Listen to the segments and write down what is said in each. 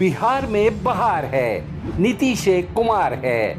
बिहार में बहार है, नीतीश कुमार है।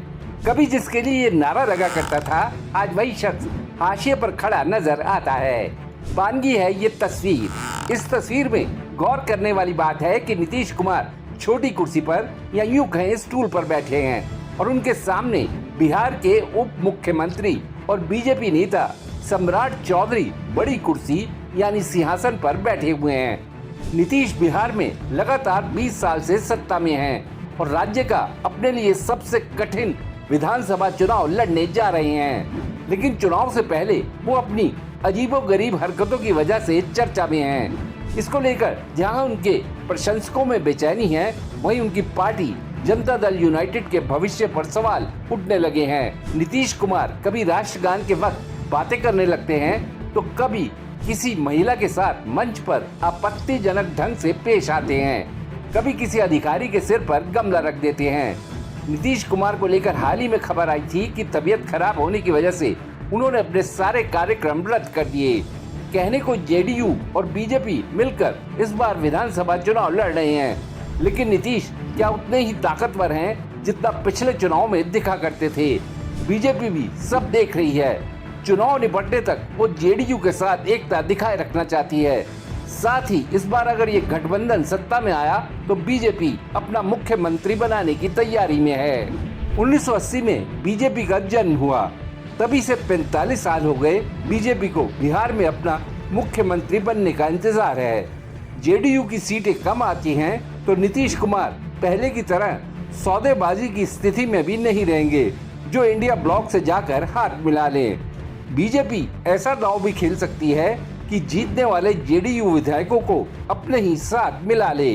कभी जिसके लिए ये नारा लगा करता था, आज वही शख्स हाशिए पर खड़ा नजर आता है। बानगी है ये तस्वीर। इस तस्वीर में गौर करने वाली बात है कि नीतीश कुमार छोटी कुर्सी पर या यूं कहें स्टूल पर बैठे हैं और उनके सामने बिहार के उप मुख्यमंत्री और बीजेपी नेता सम्राट चौधरी बड़ी कुर्सी यानी सिंहासन पर बैठे हुए हैं। नीतीश बिहार में लगातार 20 साल से सत्ता में हैं और राज्य का अपने लिए सबसे कठिन विधानसभा चुनाव लड़ने जा रहे हैं। लेकिन चुनाव से पहले वो अपनी अजीबोगरीब हरकतों की वजह से चर्चा में हैं। इसको लेकर जहां उनके प्रशंसकों में बेचैनी है, वहीं उनकी पार्टी जनता दल यूनाइटेड के भविष्य पर सवाल उठने लगे हैं। नीतीश कुमार कभी राष्ट्रगान के वक्त बातें करने लगते हैं तो कभी किसी महिला के साथ मंच पर आपत्तिजनक ढंग से पेश आते हैं, कभी किसी अधिकारी के सिर पर गमला रख देते हैं। नीतीश कुमार को लेकर हाल ही में खबर आई थी कि तबीयत खराब होने की वजह से उन्होंने अपने सारे कार्यक्रम रद्द कर दिए। कहने को जेडीयू और बीजेपी मिलकर इस बार विधानसभा चुनाव लड़ रहे हैं, लेकिन नीतीश क्या उतने ही ताकतवर हैं जितना पिछले चुनाव में दिखा करते थे। बीजेपी भी सब देख रही है। चुनाव निपटने तक वो जेडीयू के साथ एकता दिखाए रखना चाहती है। साथ ही इस बार अगर ये गठबंधन सत्ता में आया तो बीजेपी अपना मुख्यमंत्री बनाने की तैयारी में है। 1980 में बीजेपी का जन्म हुआ, तभी से 45 साल हो गए बीजेपी को बिहार में अपना मुख्यमंत्री बनने का इंतजार है। जेडीयू की सीटें कम आती हैं तो नीतीश कुमार पहले की तरह सौदेबाजी की स्थिति में भी नहीं रहेंगे जो इंडिया ब्लॉक से जाकर हाथ मिला लें। बीजेपी ऐसा दांव भी खेल सकती है कि जीतने वाले जेडीयू विधायकों को अपने ही साथ मिला ले।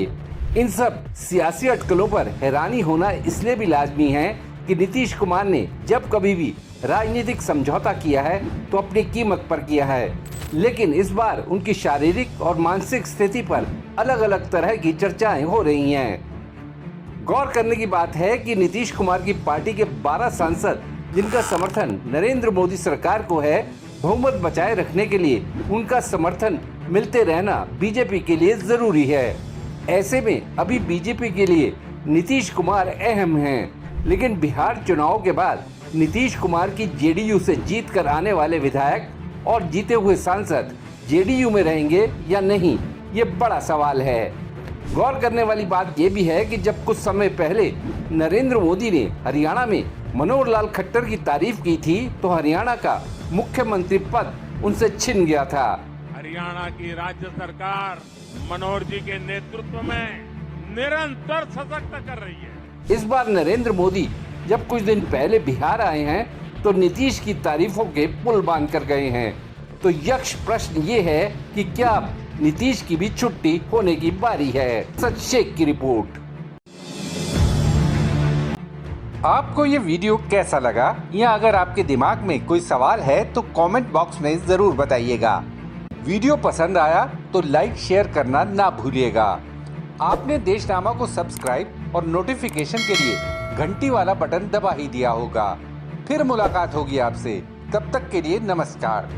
इन सब सियासी अटकलों पर हैरानी होना इसलिए भी लाजमी है कि नीतीश कुमार ने जब कभी भी राजनीतिक समझौता किया है तो अपनी कीमत पर किया है, लेकिन इस बार उनकी शारीरिक और मानसिक स्थिति पर अलग अलग तरह की चर्चाएं हो रही हैं। गौर करने की बात है कि नीतीश कुमार की पार्टी के 12 सांसद जिनका समर्थन नरेंद्र मोदी सरकार को है, बहुमत बचाए रखने के लिए उनका समर्थन मिलते रहना बीजेपी के लिए जरूरी है। ऐसे में अभी बीजेपी के लिए नीतीश कुमार अहम हैं, लेकिन बिहार चुनाव के बाद नीतीश कुमार की जेडीयू से जीत कर आने वाले विधायक और जीते हुए सांसद जेडीयू में रहेंगे या नहीं, ये बड़ा सवाल है। गौर करने वाली बात ये भी है कि जब कुछ समय पहले नरेंद्र मोदी ने हरियाणा में मनोहर लाल खट्टर की तारीफ की थी तो हरियाणा का मुख्यमंत्री पद उनसे छिन गया था। हरियाणा की राज्य सरकार मनोहर जी के नेतृत्व में निरंतर सशक्त कर रही है। इस बार नरेंद्र मोदी जब कुछ दिन पहले बिहार आए हैं तो नीतीश की तारीफों के पुल बांध कर गए हैं। तो यक्ष प्रश्न ये है कि क्या अब नीतीश की भी छुट्टी होने की बारी है। सच शेख की रिपोर्ट। आपको ये वीडियो कैसा लगा, या अगर आपके दिमाग में कोई सवाल है तो कमेंट बॉक्स में जरूर बताइएगा। वीडियो पसंद आया तो लाइक शेयर करना ना भूलिएगा। आपने देशनामा को सब्सक्राइब और नोटिफिकेशन के लिए घंटी वाला बटन दबा ही दिया होगा। फिर मुलाकात होगी आपसे, तब तक के लिए नमस्कार।